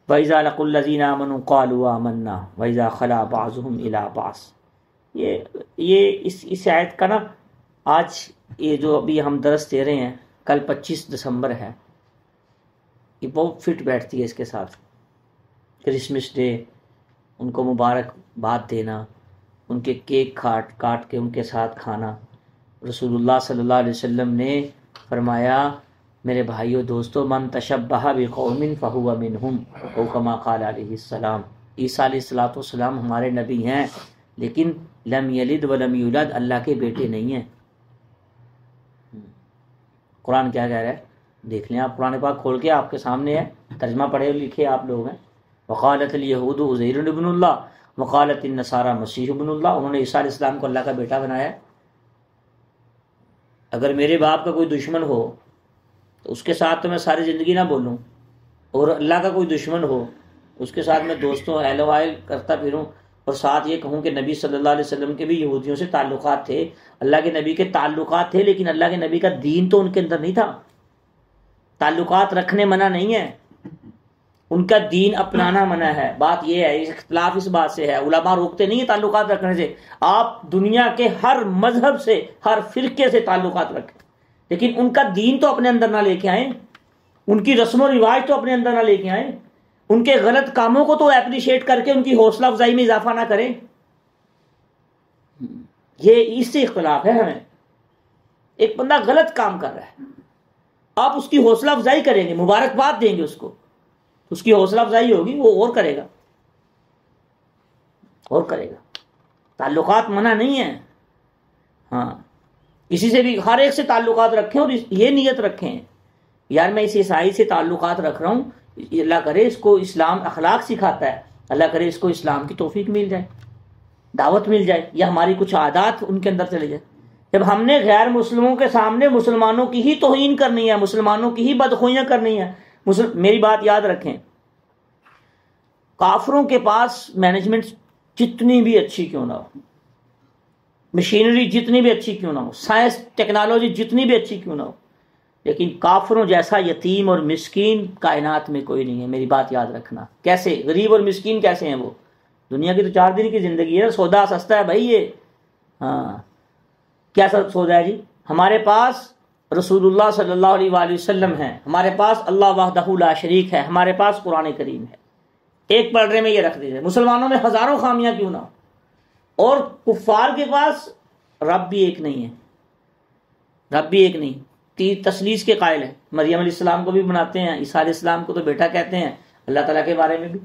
وَإِذَا لَقُوا الَّذِينَ آمَنُوا قَالُوا آمَنَّا وَإِذَا خَلَا بَعْضُهُمْ إِلَىٰ بَعْضٍ، یہ اس آیت کا نا آج یہ جو ابھی ہم درس دے رہے ہیں، کل 25 دسمبر ہے، یہ بہت فٹ بیٹھتی ہے اس کے ساتھ۔ کرسمس ڈے، ان کو مبارک باد دینا، ان کے کیک کاٹ کے ان کے ساتھ کھانا۔ رسول اللہ صلی اللہ علیہ وسلم نے فرمایا میرے بھائیو دوستو، من تشبہ بقوم فہو منہم، او کما قال علیہ السلام۔ عیسیٰ علیہ السلام ہمارے نبی ہیں، لیکن لم یلد ولم یولد، اللہ کے بیٹے نہیں ہیں۔ قرآن کیا کہہ رہا ہے دیکھ لیں آپ، قرآن پاک کھول کے آپ کے سامنے ہے، ترجمہ پڑھے لکھے آپ لوگ ہیں۔ وقالت الیہود عزیر ابن اللہ وقالت النصارى مسیح ابن اللہ، انہوں نے عیسیٰ علیہ السلام کو اللہ کا بیٹا بنایا۔ اگر میرے باپ کا کوئی دشمن ہو تو اس کے ساتھ تو میں ساری زندگی نہ بولوں، اور اللہ کا کوئی دشمن ہو اس کے ساتھ میں دوستوں اہل و عائل کرتا پھروں، اور ساتھ یہ کہوں کہ نبی صلی اللہ علیہ وسلم کے بھی یہودیوں سے تعلقات تھے، اللہ کے نبی کے تعلقات تھے، لیکن اللہ کے نبی کا دین تو ان کے اندر نہیں تھا۔ تعلقات رکھنے منع نہیں ہے، ان کا دین اپنانا منع ہے۔ بات یہ ہے، اختلاف اس بات سے ہے، علماء روکتے نہیں ہیں تعلقات رکھنے سے۔ آپ دنیا کے ہر مذہب سے، ہر فرقے سے تعلقات رکھیں، لیکن ان کا دین تو اپنے اندر نہ لے کے آئیں، ان کی رسم و رواج تو اپنے اندر نہ لے کے آئیں، ان کے غلط کاموں کو تو اپریشیٹ کر کے ان کی حوصلہ افزائی میں اضافہ نہ کریں۔ یہ اس سے اختلاف ہے ہمیں۔ ایک بندہ غلط کام کر رہا ہے، آپ اس کی حوصلہ افزائی کریں گے، مبارکباد دیں گے اس کو، اس کی حوصلہ افزائی ہوگی، وہ اور کرے گا اور کرے گا۔ تعلقات منع نہیں ہیں، ہاں کسی سے بھی ہر ایک سے تعلقات رکھیں، اور یہ نیت رکھیں یار میں اس عیسائی سے تعلقات رکھ رہا ہوں، اللہ کرے اس کو اسلام اخلاق سکھاتا ہے، اللہ کرے اس کو اسلام کی توفیق مل جائے، دعوت مل جائے، یا ہماری کچھ عادات ان کے اندر چلے جائے۔ جب ہم نے غیر مسلموں کے سامنے مسلمانوں کی ہی توہین کرنی ہے، مسلمانوں کی ہی بدخوئیاں کرنی ہے، میری بات یاد رکھیں، کافروں کے پاس مینجمنٹ جتنی بھی اچھی کیوں نہ ہو، مشینری جتنی بھی اچھی کیوں نہ ہو، سائنس ٹیکنالوجی جتنی بھی اچھی کیوں نہ ہو، لیکن کافروں جیسا یتیم اور مسکین کائنات میں کوئی نہیں ہے، میری بات یاد رکھنا۔ کیسے غریب اور مسکین کیسے ہیں وہ؟ دنیا کی تو 4 دن کی زندگی ہے، سودا سستا ہے بھائی یہ۔ ہاں کیا سودا ہے جی؟ ہمارے پاس رسول اللہ صلی اللہ علیہ وآلہ وسلم ہے، ہمارے پاس اللہ وحدہ لا شریک ہے، ہمارے پاس قرآن کریم ہے، ایک پلڑے میں یہ رکھ دیجیے۔ مسلمانوں میں ہزاروں خامیاں کیوں نہ ہو، اور کفار کے پاس رب بھی ایک نہیں ہے، رب بھی ایک نہیں، تثلیث کے قائل ہیں، مریم علیہ السلام کو بھی بناتے ہیں، عیسیٰ علیہ السلام کو تو بیٹا کہتے ہیں، اللہ تعالیٰ کے بارے میں بھی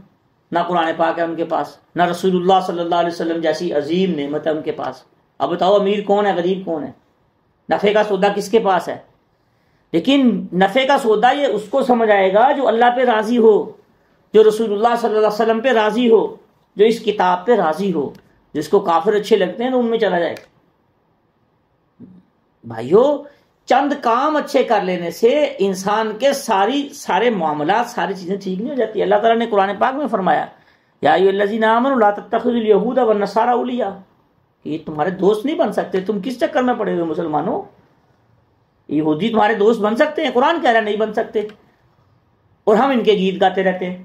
نہ قرآن پاک ہے ان کے پاس، نہ رسول اللہ صلی اللہ علیہ وسلم جیسی عظیم نعمت ہے ان کے پاس۔ اب بتاؤ امیر کون ہے، غریب کون ہے، نفع کا سودا کس کے پاس ہے؟ لیکن نفع کا سودا یہ اس کو سمجھ آئے گا جو اللہ پہ راضی ہو، جو رسول اللہ صلی اللہ علیہ وسلم پہ راضی ہو، جو اس کتاب پہ راضی ہو۔ جس کو کافر اچھے لگتے ہیں تو ان میں چلا جائے۔ بھائیو چند کام اچھے کر لینے سے انسان کے سارے معاملات، ساری چیزیں ٹھیک نہیں ہو جاتی۔ اللہ تعالیٰ نے قرآن پاک میں فرمایا یا ایھا الذین آمنوا لا تتخذوا الیہود والنصارى اولیاء، یہ تمہارے دوست نہیں بن سکتے، تم کس چکر میں پڑے ہوئے مسلمانوں؟ یہودی تمہارے دوست بن سکتے ہیں؟ قرآن کہہ رہا ہے نہیں بن سکتے، اور ہم ان کے گیت گاتے رہتے ہیں۔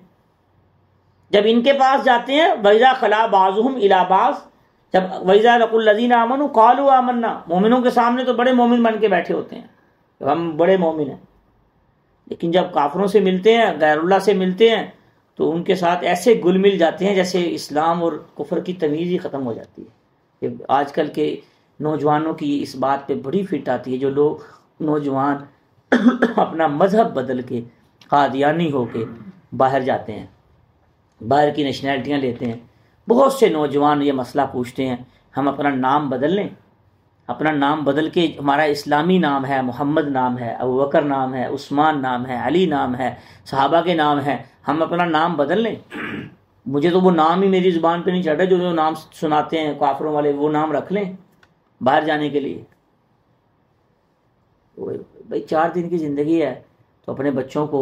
جب ان کے پاس جاتے ہیں وَإِذَا خَلَا بَعْضُهُمْ إِلَىٰ بَعْضٍ، جب وَإِذَا لَقُوا الَّذِينَ آمَنُوا قَالُوا آمَنَّا، مومنوں کے سامنے تو بڑے مومن بن کے بیٹھے ہوتے ہیں، ہم بڑے مومن ہیں، لیکن جب کافروں سے ملتے ہیں، غیر اللہ سے ملتے ہیں، تو ان کے ساتھ ایسے گل مل جاتے ہیں جیسے اسلام اور کفر کی تمیز ہی ختم ہو جاتی ہے۔ آج کل کے نوجوانوں کی اس بات پہ بڑی فٹ آتی ہے، جو لوگ نوجوان اپنا مذہب بدل کے قادیانی ہو کے باہر جاتے ہیں، باہر کی نیشنلٹیاں لیتے ہیں۔ بہت سے نوجوان یہ مسئلہ پوچھتے ہیں ہم اپنا نام بدل لیں، اپنا نام بدل کے ہمارا اسلامی نام ہے، محمد نام ہے، ابوبکر نام ہے، عثمان نام ہے، علی نام ہے، صحابہ کے نام ہے، ہم اپنا نام بدل لیں۔ مجھے تو وہ نام ہی میری زبان پہ نہیں چڑھ رہا، جو نام سناتے ہیں کافروں والے وہ نام رکھ لیں باہر جانے کے لیے۔ بھائی 4 دن کی زندگی ہے تو اپنے بچوں کو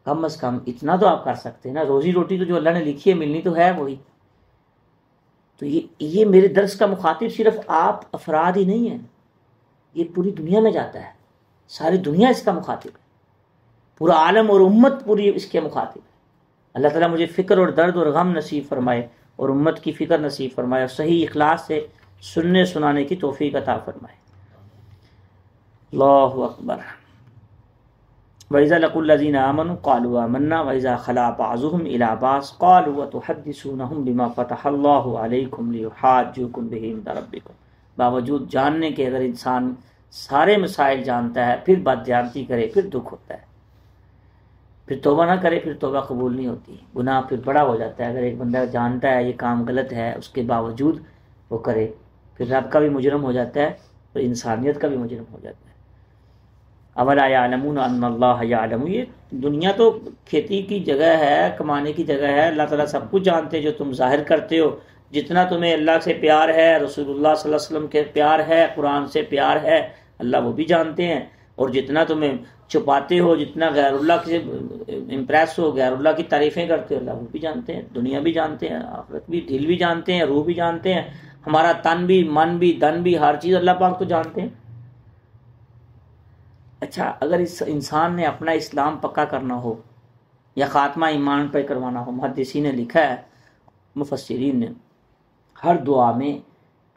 کم از کم اتنا تو آپ کر سکتے ہیں نا، روزی روٹی تو جو اللہ نے لکھی ہے ملنی تو ہے وہی۔ تو یہ میرے درس کا مخاطب صرف آپ افراد ہی نہیں ہیں، یہ پوری دنیا میں جاتا ہے، ساری دنیا اس کا مخاطب ہے، پورا عالم اور امت پوری اس کے مخاطب ہے۔ اللہ تعالیٰ مجھے فکر اور درد اور غم نصیب فرمائے اور امت کی فکر نصیب فرمائے اور صحیح اخلاص سے سننے سنانے کی توفیق عطا فرمائے۔ اللہ اکبر۔ وَإِذَا لَقُوا الَّذِينَ آمَنُوا قَالُوا آمَنَّا وَإِذَا خَلَا بَعْضُهُمْ إِلَىٰ بَعْضٍ قَالُوا وَتُحَدِّثُونَهُمْ بِمَا فَتَحَ اللَّهُ عَلَيْكُمْ لِيُحَاجُّوكُمْ بِهِ عِندَ رَبِّكُمْ، باوجود جاننے کے اگر انسان سارے مسائل جانتا ہے پھر بدجانتی کرے پھر دکھ ہوتا ہے، پھر توبہ نہ کرے پھر توبہ قبول نہیں ہوتی، گناہ پھر بڑا ہو جاتا ہے۔ اگر ایک بندہ جانتا ہے یہ کام غلط ہے اس کے باوجود وہ کرے پھر رب کا بھی مجرم ہو جاتا ہے اور انسانیت کا بھی مجرم ہو جاتا ہے۔ اولا یعلمون ان اللہ یعلم، یہ دنیا تو کھیتی کی جگہ ہے، کمانے کی جگہ ہے، اللہ تعالیٰ سب کچھ جانتے جو تم ظاہر کرتے ہو، جتنا تمہیں اللہ سے پیار ہے، رسول اللہ صلی اللہ علیہ وسلم کے پیار ہے، قرآن سے پیار ہے، اللہ وہ بھی جانتے ہیں، اور جتنا تمہیں چھپاتے ہو، جتنا غیر اللہ سے امپریس ہو، غیر اللہ کی تعریفیں کرتے ہو، اللہ وہ بھی جانتے ہیں، دنیا بھی جانتے ہیں، آخرت بھی، دل بھی جانتے ہیں، روح بھی جانتے ہیں، ہمارا تن بھی، من بھی، دن بھی، ہر چیز اللہ پاک تو جانتے ہیں۔ اچھا، اگر اس انسان نے اپنا اسلام پکا کرنا ہو یا خاتمہ ایمان پہ کروانا ہو، محدثین نے لکھا ہے، مفسرین نے، ہر دعا میں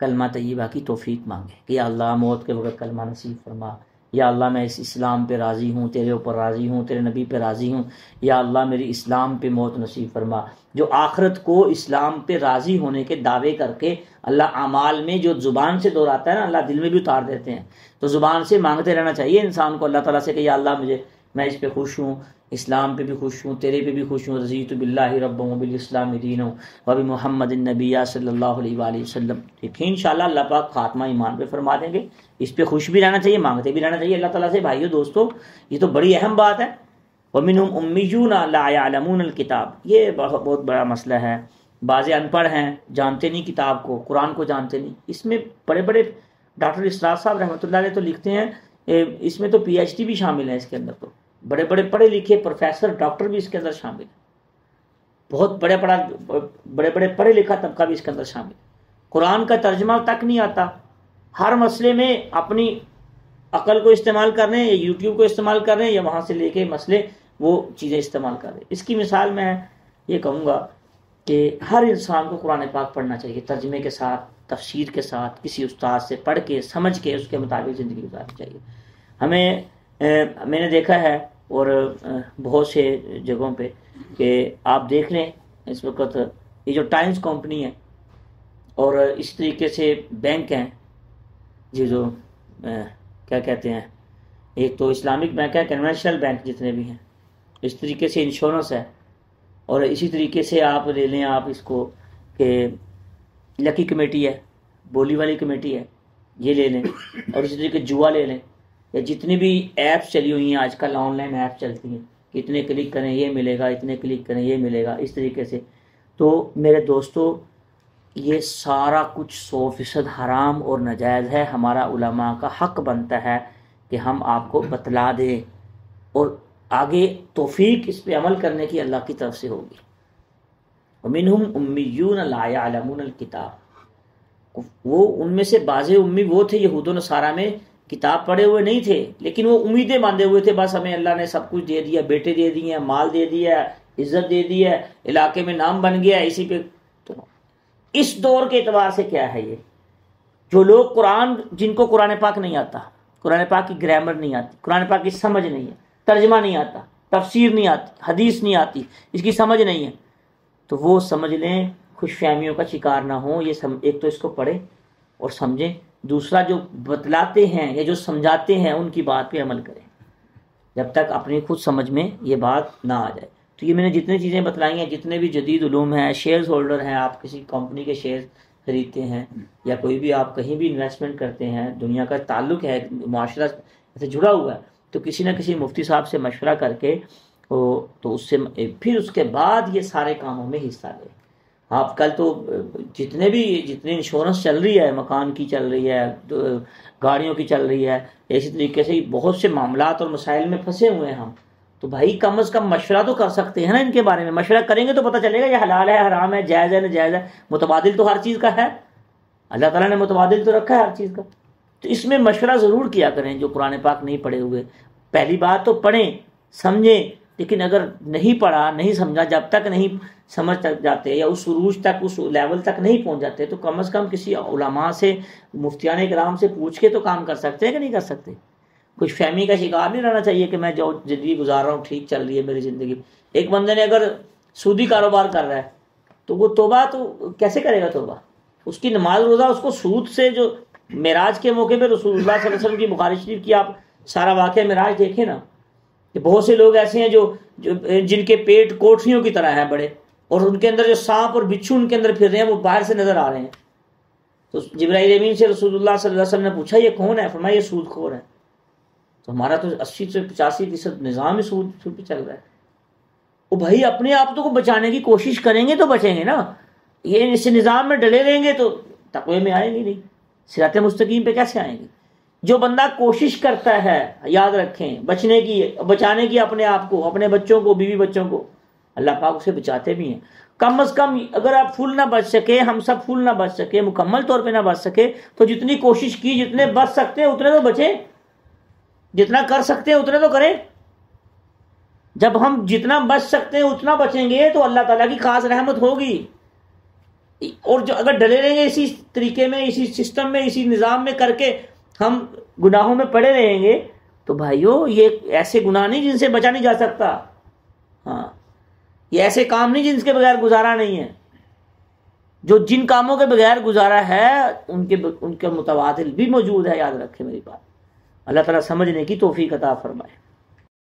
کلمہ طیبہ کی توفیق مانگے کہ یا اللہ موت کے وقت کلمہ نصیب فرما، یا اللہ میں اس اسلام پہ راضی ہوں، تیرے اوپر راضی ہوں، تیرے نبی پہ راضی ہوں، یا اللہ میری اسلام پہ موت نصیب فرما۔ جو آخرت کو اسلام پہ راضی ہونے کے دعوے کر کے اللہ اعمال میں جو زبان سے دہراتا ہے نا، اللہ دل میں بھی اتار دیتے ہیں، تو زبان سے مانگتے رہنا چاہیے انسان کو اللہ تعالیٰ سے کہ یا اللہ میں اس پہ خوش ہوں، اسلام پہ بھی خوش ہوں، تیرے پہ بھی خوش ہوں، رضیت باللہ رب و بالاسلام دین و بمحمد النبی صلی اللہ علیہ وآلہ وسلم۔ ٹھیک ہے، انشاءاللہ اللہ پاک خاتمہ ایمان پہ فرما دیں گے۔ اس پہ خوش بھی رہنا چاہیے، مانگتے بھی رہنا چاہیے اللہ تعالیٰ سے۔ بھائیو دوستو، یہ تو بڑی اہم بات ہے۔ وَمِنْهُمْ أُمِّيُّونَ لَا يَعْلَمُونَ الْكِتَابَ، یہ بہت بڑا مسئلہ ہے۔ بعض ان پڑھ ہیں، جانتے نہیں کتاب کو، قرآن کو جانتے نہیں۔ اس میں بڑے بڑے ڈاکٹر اسرار صاحب رحمۃ اللہ علیہ تو لکھتے ہیں، اس میں تو پی ایچ ڈی بھی شامل ہے، اس کے اندر تو بڑے بڑے پڑھے لکھے پروفیسر ڈاکٹر بھی اس کے اندر شامل ہے، بہت بڑے بڑے پڑھے لکھا طبقہ بھی اس کے اندر شامل ہے۔ قرآن کا ترجمہ تک نہیں آتا، ہر مسئلے میں اپنی عقل کو استعمال کر رہے ہیں، یا یوٹیوب کو استعمال کر رہے ہیں، یا وہاں سے لے کے مسئلے وہ چیزیں استعمال کر رہے ہیں۔ اس کی مثال میں یہ کہوں گا کہ ہر انسان کو قرآن پاک پڑھنا چاہیے، ترجمے کے ساتھ، تفسیر کے ساتھ، کسی استاد سے پڑھ کے سمجھ کے اس کے مطابق زندگی گزارنی چاہیے۔ میں نے دیکھا ہے اور بہت سے جگہوں پہ کہ آپ دیکھ لیں اس وقت یہ جو ٹائمز کمپنی ہے اور اس طریقے سے بینک ہیں، یہ جو کیا کہتے ہیں، ایک تو اسلامک بینک ہے، کنونشنل بینک جتنے بھی ہیں، اس طریقے سے انشورنس ہے، اور اسی طریقے سے آپ لے لیں آپ اس کو کہ لکی کمیٹی ہے، بولی والی کمیٹی ہے، یہ لے لیں، اور اسی طریقے جوا لے لیں، یا جتنی بھی ایپس چلی ہوئی ہیں آج کل، آن لائن ایپ چلتی ہیں کہ اتنے کلک کریں یہ ملے گا، اتنے کلک کریں یہ ملے گا، اس طریقے سے۔ تو میرے دوستو، یہ سارا کچھ 100% حرام اور ناجائز ہے۔ ہمارا علماء کا حق بنتا ہے کہ ہم آپ کو بتلا دیں، اور آگے توفیق اس پہ عمل کرنے کی اللہ کی طرف سے ہوگی۔ وَمِنْهُمْ أُمِّيُّونَ لَا يَعْلَمُونَ الْكِتَابَ، وہ ان میں سے بعض امی وہ تھے یہود و نصارہ میں، کتاب پڑھے ہوئے نہیں تھے، لیکن وہ امیدیں باندھے ہوئے تھے، بس ہمیں اللہ نے سب کچھ دے دیا، بیٹے دے دیے، مال دے دیا، عزت دے دی ہے، علاقے میں نام بن گیا، اسی پہ۔ تو اس دور کے اعتبار سے کیا ہے، یہ جو لوگ جن کو قرآن پاک نہیں آتا، قرآن پاک کی گرامر نہیں آتی، قرآن پاک کی سمجھ نہیں ہے، ترجمہ نہیں آتا، تفسیر نہیں آتی، حدیث نہیں آتی، اس کی سمجھ نہیں ہے، تو وہ سمجھ لیں خوش فہمیوں کا شکار نہ ہوں۔ یہ ایک تو اس کو پڑھیں اور سمجھیں، دوسرا جو بتلاتے ہیں یا جو سمجھاتے ہیں ان کی بات پہ عمل کریں، جب تک اپنی خود سمجھ میں یہ بات نہ آ جائے۔ تو یہ میں نے جتنی چیزیں بتلائی ہیں، جتنے بھی جدید علوم ہیں، شیئرز ہولڈر ہیں، آپ کسی کمپنی کے شیئر خریدتے ہیں یا کوئی بھی آپ کہیں بھی انویسٹمنٹ کرتے ہیں، دنیا کا تعلق ہے، معاشرہ سے جڑا ہوا ہے، تو کسی نہ کسی مفتی صاحب سے مشورہ کر کے تو اس سے پھر اس کے بعد یہ سارے کاموں میں حصہ لیں۔ آپ کل تو جتنی انشورنس چل رہی ہے، مکان کی چل رہی ہے، گاڑیوں کی چل رہی ہے، اسی طریقے سے بہت سے معاملات اور مسائل میں پھنسے ہوئے ہیں ہم، تو بھائی کم از کم مشورہ تو کر سکتے ہیں نا ان کے بارے میں۔ مشورہ کریں گے تو پتہ چلے گا یہ حلال ہے، حرام ہے، جائز ہے، ناجائز ہے۔ متبادل تو ہر چیز کا ہے، اللہ تعالیٰ نے متبادل تو رکھا ہے ہر چیز کا، تو اس میں مشورہ ضرور کیا کریں جو قرآن پاک نہیں پڑھے ہوئے۔ پہلی بات تو پڑھیں، سمجھیں، لیکن اگر نہیں پڑھا نہیں سمجھا، جب تک نہیں سمجھ تک جاتے یا اس عروج تک اس لیول تک نہیں پہنچ جاتے تو کم از کم کسی علماء سے مفتیان کرام سے پوچھ کے تو کام کر سکتے ہیں کہ نہیں کر سکتے؟ کچھ فہمی کا شکار نہیں رہنا چاہیے کہ میں جو زندگی گزار رہا ہوں ٹھیک چل رہی ہے میری زندگی۔ ایک بندے نے اگر سودی کاروبار کر رہا ہے تو وہ توبہ تو کیسے کرے گا؟ توبہ اس کی نماز روزہ اس کو سود سے، جو معراج کے موقع پہ رسول اللہ صلی اللہ علیہ وسلم کی بخاری شریف کی آپ سارا واقعہ معراج دیکھیں نا، کہ بہت سے لوگ ایسے ہیں جو جن کے پیٹ کوٹھریوں کی طرح ہیں بڑے، اور ان کے اندر جو سانپ اور بچھو ان کے اندر پھر رہے ہیں وہ باہر سے نظر آ رہے ہیں۔ تو جبرائیل امین سے رسول اللہ صلی اللہ علیہ وسلم نے پوچھا یہ کون ہے؟ فرمایا یہ سود خور ہے۔ تو ہمارا تو 80 سے 85% نظام ہی سود پہ چل رہا ہے۔ وہ بھائی اپنے آپ کو بچانے کی کوشش کریں گے تو بچیں گے نا، یہ اس نظام میں ڈلے رہیں گے تو تقوی میں آئیں گے نہیں، صراط مستقیم پہ کیسے آئیں گے؟ جو بندہ کوشش کرتا ہے، یاد رکھیں، بچانے کی اپنے آپ کو، اپنے بچوں کو، بیوی بچوں کو، اللہ پاک اسے بچاتے بھی ہیں۔ کم از کم اگر آپ فل نہ بچ سکے، ہم سب فل نہ بچ سکے، مکمل طور پہ نہ بچ سکے، تو جتنی کوشش کی، جتنے بچ سکتے ہیں اتنے تو بچیں، جتنا کر سکتے ہیں اتنے تو کریں۔ جب ہم جتنا بچ سکتے ہیں اتنا بچیں گے تو اللہ تعالیٰ کی خاص رحمت ہوگی۔ اور جو اگر ڈلے رہیں گے اسی طریقے میں، اسی سسٹم میں، اسی نظام میں کر کے ہم گناہوں میں پڑے رہیں گے تو بھائیو یہ ایسے گناہ نہیں جن سے بچا نہیں جا سکتا۔ ہاں، یہ ایسے کام نہیں جن کے بغیر گزارا نہیں ہے۔ جو جن کاموں کے بغیر گزارا ہے ان کے متبادل بھی موجود ہے، یاد رکھیں میری بات۔ اللہ تعالیٰ سمجھنے کی توفیق عطا فرمائے۔